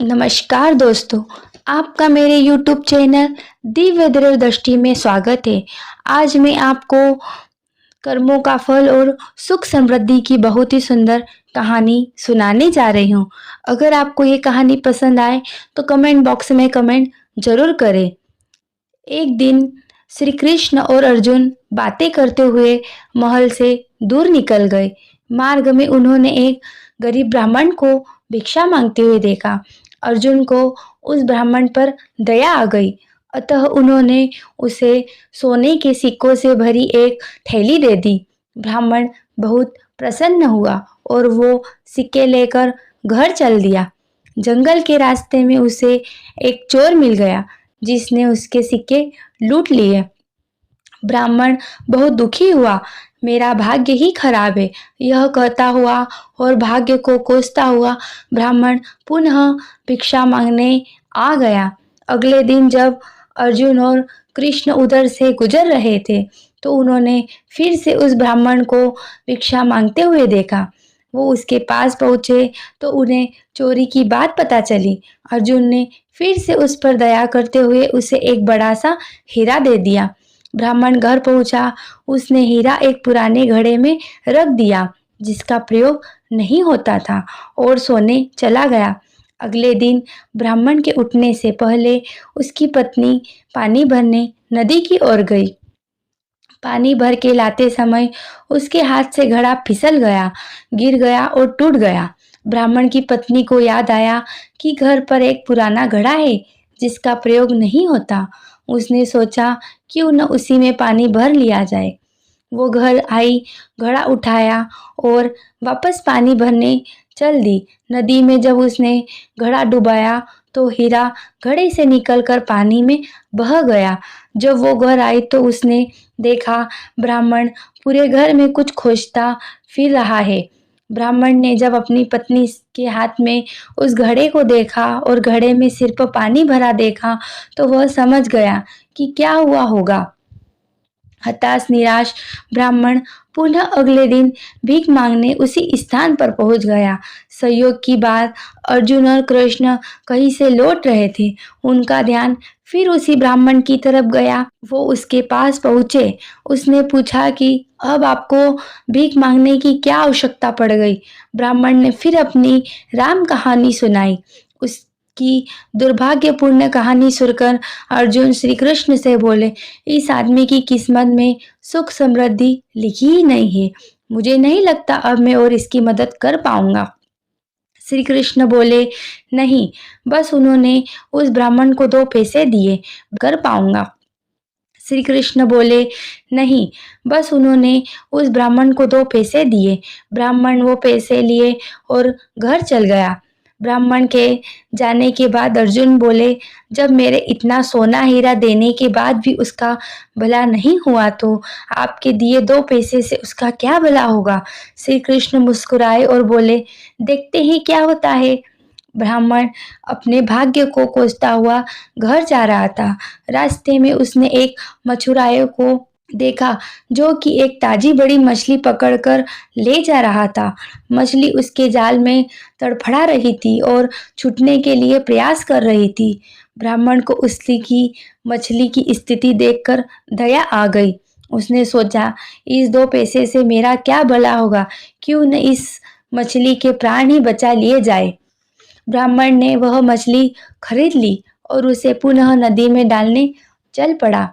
नमस्कार दोस्तों, आपका मेरे YouTube चैनल दिव्य दृष्टि में स्वागत है। आज मैं आपको कर्मों का फल और सुख समृद्धि की बहुत ही सुंदर कहानी सुनाने जा रही हूँ। अगर आपको ये कहानी पसंद आए तो कमेंट बॉक्स में कमेंट जरूर करें। एक दिन श्री कृष्ण और अर्जुन बातें करते हुए महल से दूर निकल गए। मार्ग में उन्होंने एक गरीब ब्राह्मण को भिक्षा मांगते हुए देखा। अर्जुन को उस ब्राह्मण पर दया आ गई, अतः उन्होंने उसे सोने के सिक्कों से भरी एक थैली दे दी। ब्राह्मण बहुत प्रसन्न हुआ और वो सिक्के लेकर घर चल दिया। जंगल के रास्ते में उसे एक चोर मिल गया जिसने उसके सिक्के लूट लिए। ब्राह्मण बहुत दुखी हुआ, मेरा भाग्य ही खराब है, यह कहता हुआ और भाग्य को कोसता हुआ ब्राह्मण पुनः भिक्षा मांगने आ गया। अगले दिन जब अर्जुन और कृष्ण उधर से गुजर रहे थे तो उन्होंने फिर से उस ब्राह्मण को भिक्षा मांगते हुए देखा। वो उसके पास पहुंचे तो उन्हें चोरी की बात पता चली। अर्जुन ने फिर से उस पर दया करते हुए उसे एक बड़ा सा हीरा दे दिया। ब्राह्मण घर पहुंचा, उसने हीरा एक पुराने घड़े में रख दिया जिसका प्रयोग नहीं होता था और सोने चला गया। अगले दिन ब्राह्मण के उठने से पहले उसकी पत्नी पानी भरने नदी की ओर गई। पानी भर के लाते समय उसके हाथ से घड़ा फिसल गया, गिर गया और टूट गया। ब्राह्मण की पत्नी को याद आया कि घर पर एक पुराना घड़ा है जिसका प्रयोग नहीं होता। उसने सोचा क्यों न उसी में पानी भर लिया जाए। वो घर आई, घड़ा उठाया और वापस पानी भरने चल दी। नदी में जब उसने घड़ा डुबाया तो हीरा घड़े से निकलकर पानी में बह गया। जब वो घर आई तो उसने देखा ब्राह्मण पूरे घर में कुछ खोजता फिर रहा है। ब्राह्मण ने जब अपनी पत्नी के हाथ में उस घड़े को देखा और घड़े में सिर्फ पानी भरा देखा तो वह समझ गया कि क्या हुआ होगा। हताश निराश ब्राह्मण पुनः अगले दिन भीख मांगने उसी स्थान पर पहुंच गया। संयोग की बात, अर्जुन और कृष्ण कहीं से लौट रहे थे। उनका ध्यान फिर उसी ब्राह्मण की तरफ गया। वो उसके पास पहुंचे। उसने पूछा कि अब आपको भीख मांगने की क्या आवश्यकता पड़ गई। ब्राह्मण ने फिर अपनी राम कहानी सुनाई। उसकी दुर्भाग्यपूर्ण कहानी सुनकर अर्जुन श्री कृष्ण से बोले, इस आदमी की किस्मत में सुख समृद्धि लिखी ही नहीं है। मुझे नहीं लगता अब मैं और इसकी मदद कर पाऊंगा। श्री कृष्ण बोले, नहीं, बस उन्होंने उस ब्राह्मण को 2 पैसे दिए, कर पाऊंगा। श्री कृष्ण बोले, नहीं, बस उन्होंने उस ब्राह्मण को 2 पैसे दिए। ब्राह्मण वो पैसे लिए और घर चल गया। ब्राह्मण के जाने के बाद अर्जुन बोले, जब मेरे इतना सोना हीरा देने के बाद भी उसका भला नहीं हुआ तो आपके दिए 2 पैसे से उसका क्या भला होगा। श्री कृष्ण मुस्कुराए और बोले, देखते हैं क्या होता है। ब्राह्मण अपने भाग्य को कोसता हुआ घर जा रहा था। रास्ते में उसने एक मछुआरे को देखा जो कि एक ताजी बड़ी मछली पकड़कर ले जा रहा था। मछली उसके जाल में तड़फड़ा रही थी और छूटने के लिए प्रयास कर रही थी। ब्राह्मण को उसकी मछली की स्थिति देखकर दया आ गई। उसने सोचा, इस 2 पैसे से मेरा क्या भला होगा, क्यों न इस मछली के प्राण ही बचा लिए जाए। ब्राह्मण ने वह मछली खरीद ली और उसे पुनः नदी में डालने चल पड़ा।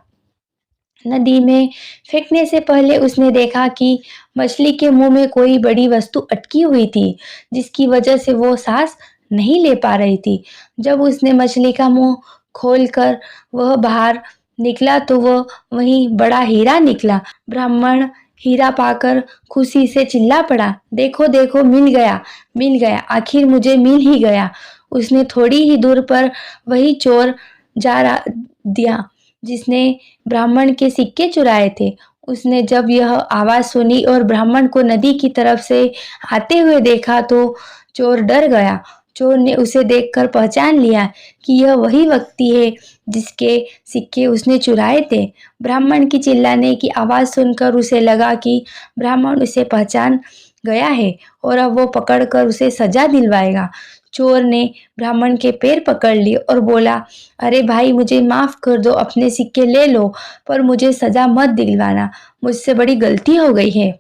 नदी में फेंकने से पहले उसने देखा कि मछली के मुंह में कोई बड़ी वस्तु अटकी हुई थी जिसकी वजह से वो सांस नहीं ले पा रही थी। जब उसने मछली का मुंह खोलकर वह बाहर निकला तो वह वहीं बड़ा हीरा निकला। ब्राह्मण हीरा पाकर खुशी से चिल्ला पड़ा, देखो देखो, मिल गया, मिल गया, आखिर मुझे मिल ही गया। उसने थोड़ी ही दूर पर वही चोर जा रहा दिया जिसने ब्राह्मण के सिक्के चुराए थे। उसने जब यह आवाज सुनी और ब्राह्मण को नदी की तरफ से आते हुए देखा तो चोर डर गया। चोर ने उसे देखकर पहचान लिया कि यह वही व्यक्ति है जिसके सिक्के उसने चुराए थे। ब्राह्मण की चिल्लाने की आवाज सुनकर उसे लगा कि ब्राह्मण उसे पहचान गया है और अब वो पकड़कर उसे सजा दिलवाएगा। चोर ने ब्राह्मण के पैर पकड़ लिए और बोला, अरे भाई, मुझे माफ कर दो, अपने सिक्के ले लो, पर मुझे सजा मत दिलवाना, मुझसे बड़ी गलती हो गई है।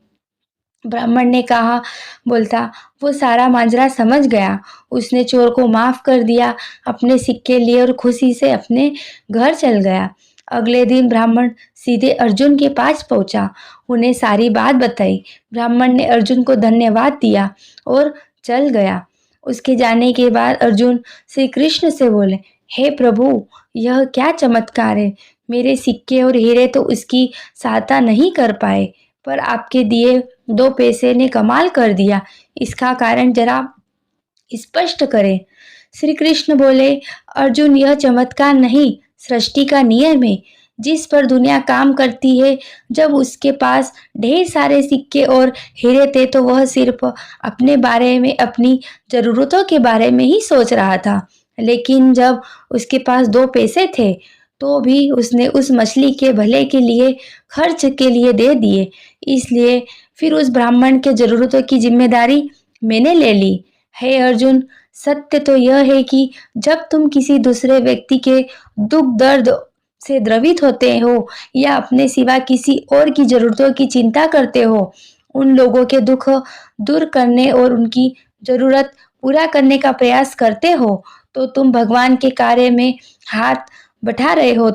ब्राह्मण ने कहा, बोलता, वो सारा माजरा समझ गया। उसने चोर को माफ कर दिया, अपने सिक्के लिए और खुशी से अपने घर चल गया। अगले दिन ब्राह्मण सीधे अर्जुन के पास पहुंचा, उन्हें सारी बात बताई। ब्राह्मण ने अर्जुन को धन्यवाद दिया और चल गया। उसके जाने के बाद अर्जुन श्री कृष्ण से बोले, हे प्रभु, यह क्या चमत्कार है। मेरे सिक्के और हीरे तो उसकी सहायता नहीं कर पाए, पर आपके दिए 2 पैसे ने कमाल कर दिया। इसका कारण जरा स्पष्ट करें। श्री कृष्ण बोले, अर्जुन, यह चमत्कार नहीं, सृष्टि का नियम है जिस पर दुनिया काम करती है। जब उसके पास ढेर सारे सिक्के और हीरे थे तो वह सिर्फ अपने बारे में, अपनी जरूरतों के बारे में ही सोच रहा था। लेकिन जब उसके पास 2 पैसे थे तो भी उसने उस मछली के भले के लिए, खर्च के लिए दे दिए। इसलिए फिर उस ब्राह्मण के जरूरतों की जिम्मेदारी मैंने ले ली। हे अर्जुन, सत्य तो यह है कि जब तुम किसी दूसरे व्यक्ति के दुख दर्द से द्रवित होते हो या अपने सिवा किसी और की जरूरतों की चिंता करते हो, उन लोगों के दुख दूर करने और उनकी जरूरत पूरा करने का प्रयास करते हो, तो तुम भगवान के कार्य में हाथ बटा रहे हो।